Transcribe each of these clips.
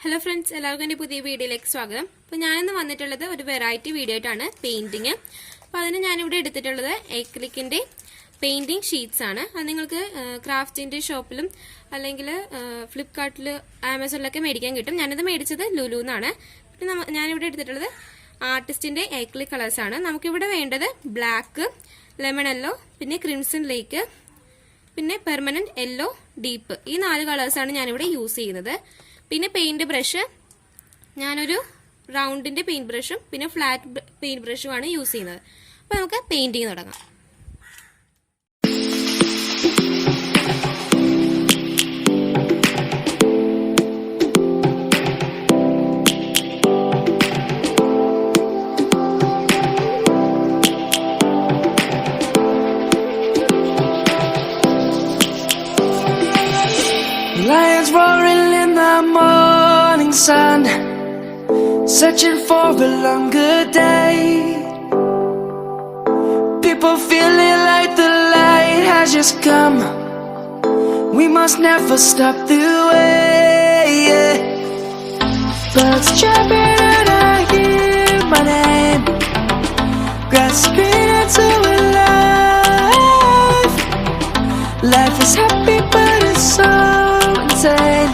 Hello friends, എല്ലാവർക്കും എൻ്റെ പുതിയ വീഡിയോയിലേക്ക് സ്വാഗതം. അപ്പോൾ ഞാൻ ഇന്ന് വന്നിട്ടുള്ളത് ഒരു വെറൈറ്റി വീഡിയോ ആയിട്ടാണ് പെയിന്റിംഗ്. അപ്പോൾ അതിന് ഞാൻ ഇവിടെ എടുത്തിട്ടുള്ളത് അക്രിലിക്കിന്റെ പെയിന്റിംഗ് ഷീറ്റ്സ് ആണ്. അത് നിങ്ങൾക്ക് ക്രാഫ്റ്റിന്റെ ഷോപ്പിലും അല്ലെങ്കിൽ ഫ്ലിപ്കാർട്ടിൽ ആമസോണിലൊക്കെ മേടിക്കാൻ കിട്ടും. ഞാനിത് മേടിച്ചത് ലുലുന്നാണ്. പിന്നെ ഞാൻ ഇവിടെ എടുത്തിട്ടുള്ളത് ആർട്ടിസ്റ്റിന്റെ അക്രിലിക് കളേഴ്സ് ആണ്. നമുക്കിവിടെ വേണ്ടത് ബ്ലാക്ക്, ലെമൺ യെല്ലോ, പിന്നെ ക്രിംസൺ ലേക്ക്, പിന്നെ പെർമനന്റ് യെല്ലോ ഡീപ്പ്. ഈ 4 കളേഴ്സാണ് ഞാനിവിടെ യൂസ് ചെയ്യുന്നത്. പിന്നെ പെയിന്റ് ബ്രഷ് ഞാനൊരു റൗണ്ടിന്റെ പെയിന്റ് ബ്രഷും പിന്നെ ഫ്ലാറ്റ് പെയിന്റ് ബ്രഷുമാണ് യൂസ് ചെയ്യുന്നത്. അപ്പോൾ നമുക്ക് പെയിന്റിങ് തുടങ്ങാം. Lions roaring in the morning sun, searching for a longer day. People feeling like the light has just come. We must never stop the way. Birds chirping and I hear my name, grasping into a life. Life is happy but it's so insane.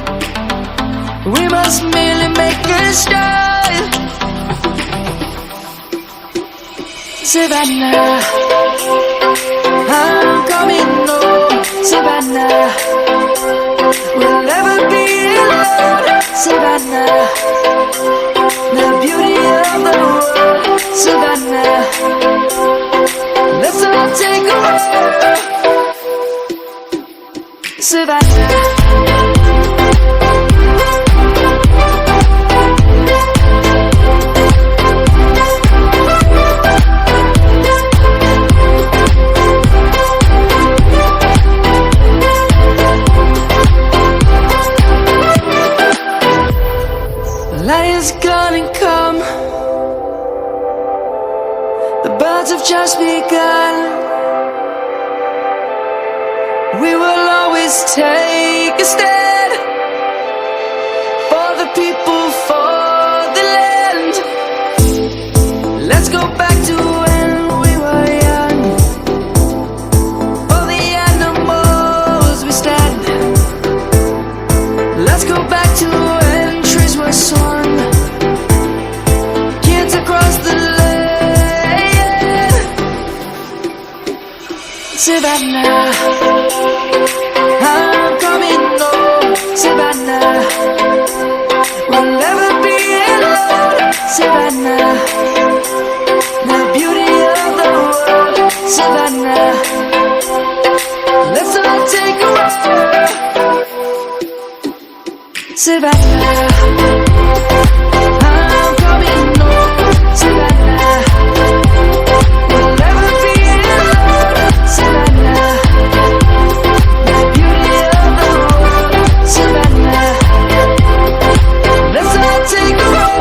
We must merely make a start. Savannah, I'm coming home. Savannah, we'll never be alone. Savannah, the beauty of the world. Savannah, let's all take a walk. Savannah, lion's gonna come. The birds have just begun. We will always take a stand for the people, for the land. Let's go back to when we were young. For the animals we stand. Let's go back to when trees were swung, kids across the land. Savannah, I'm coming home. Savannah, we'll never be alone. Savannah, the beauty of the world. Savannah, let's all take a walk. Savannah, I'm coming home. Savannah, we'll never be alone. Savannah, the beauty of the world. Savannah, let's all take a walk.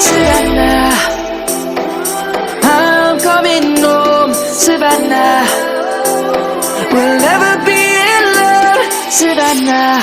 Savannah, I'm coming home. Savannah, we'll never be alone. Savannah.